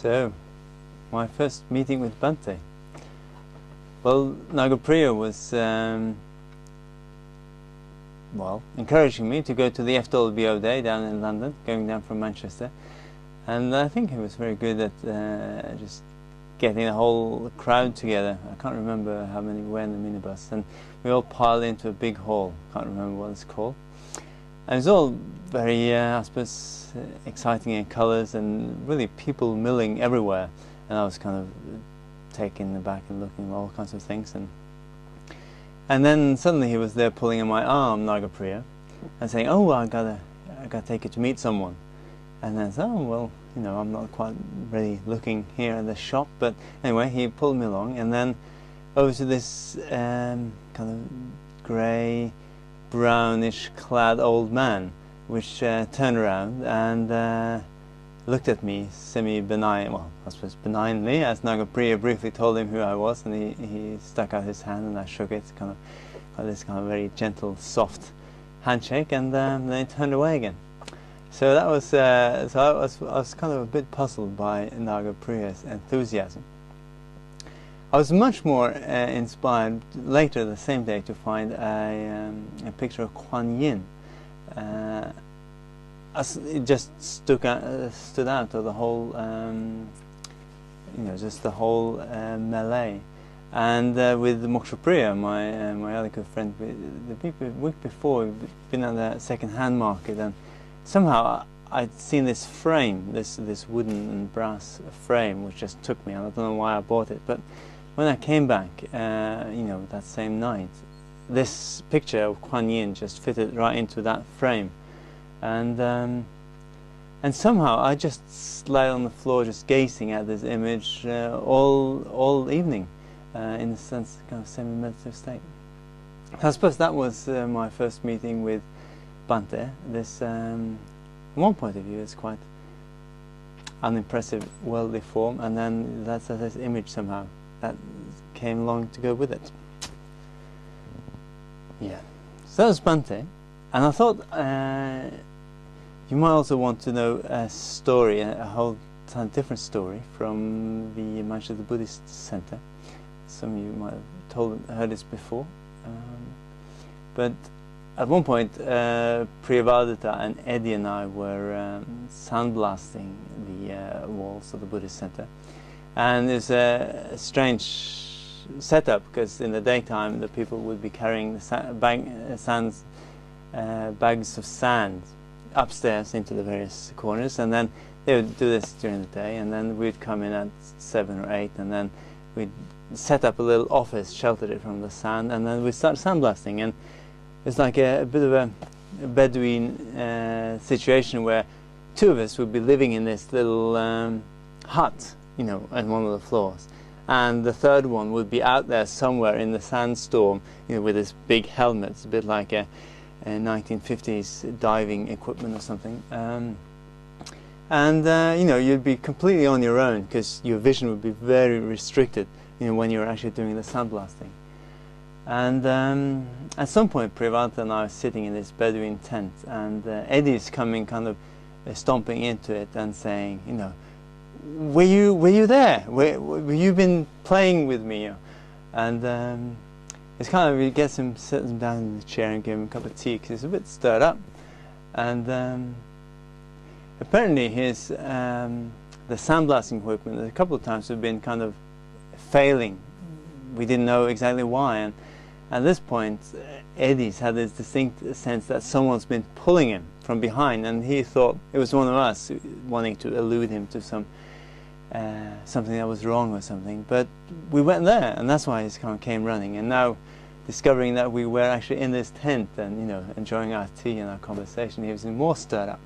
So, my first meeting with Bhante. Well, Nagapriya was encouraging me to go to the FWBO day down in London, going down from Manchester, and I think he was very good at just getting the whole crowd together. I can't remember how many were in the minibus, and we all piled into a big hall. Can't remember what it's called. And it was all very, I suppose, exciting in colours, and really people milling everywhere. And I was kind of taken aback and looking at all kinds of things. And then suddenly he was there pulling on my arm, Nagapriya, and saying, "Oh, I gotta take you to meet someone." And then I said, "Oh, well, you know, I'm not quite really looking here in the shop." But anyway, he pulled me along, and then over to this kind of grey, brownish clad old man, which turned around and looked at me semi-benign, well, I suppose benignly, as Nagapriya briefly told him who I was, and he stuck out his hand and I shook it, kind of this kind of very gentle, soft handshake, and then he turned away again. So that was, I was kind of a bit puzzled by Nagapriya's enthusiasm. I was much more inspired later the same day to find a picture of Kuan Yin. It just stood out of the whole, just the whole melee. And with Mokshapriya, my other good friend, the week before, we'd been at the second-hand market, and somehow I'd seen this frame, this wooden and brass frame, which just took me. I don't know why I bought it, but when I came back, that same night, this picture of Kuan Yin just fitted right into that frame, and somehow I just lay on the floor, just gazing at this image all evening, in a sense, kind of semi-meditative state. I suppose that was my first meeting with Bhante. This, from one point of view, is quite unimpressive, worldly form, and then that's this image somehow that came along to go with it. Yeah, so that was Bhante, and I thought you might also want to know a story, a whole different story from the Manchester Buddhist Centre. Some of you might have heard this before, but at one point Priyavadita and Eddie and I were sandblasting the walls of the Buddhist Centre. And it's a strange setup, because in the daytime the people would be carrying the bags of sand upstairs into the various corners, and then they would do this during the day, and then we'd come in at 7 or 8, and then we'd set up a little office, sheltered it from the sand, and then we'd start sandblasting. And it's like a bit of a Bedouin situation where two of us would be living in this little hut, on one of the floors, and the third one would be out there somewhere in the sandstorm, with this big helmet. It's a bit like a 1950s diving equipment or something, you'd be completely on your own, because your vision would be very restricted, when you're actually doing the sandblasting. And at some point, Priyavadita and I are sitting in this Bedouin tent, and Eddie's coming, kind of stomping into it and saying, were you there? Were you been playing with me? And it's kind of, he gets him, sits him down in the chair and give him a cup of tea, because he's a bit stirred up. And apparently his the sandblasting equipment, a couple of times, have been kind of failing. We didn't know exactly why, and at this point Eddie's had this distinct sense that someone's been pulling him from behind, and he thought it was one of us wanting to elude him to something that was wrong or something. But we went there, and that's why he kind of came running. And now, discovering that we were actually in this tent and enjoying our tea and our conversation, he was more stirred up.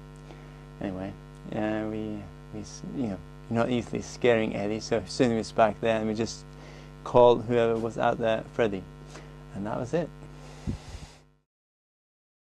Anyway, you're not easily scaring Eddie, so soon he was back there, and we just called whoever was out there Freddie, and that was it.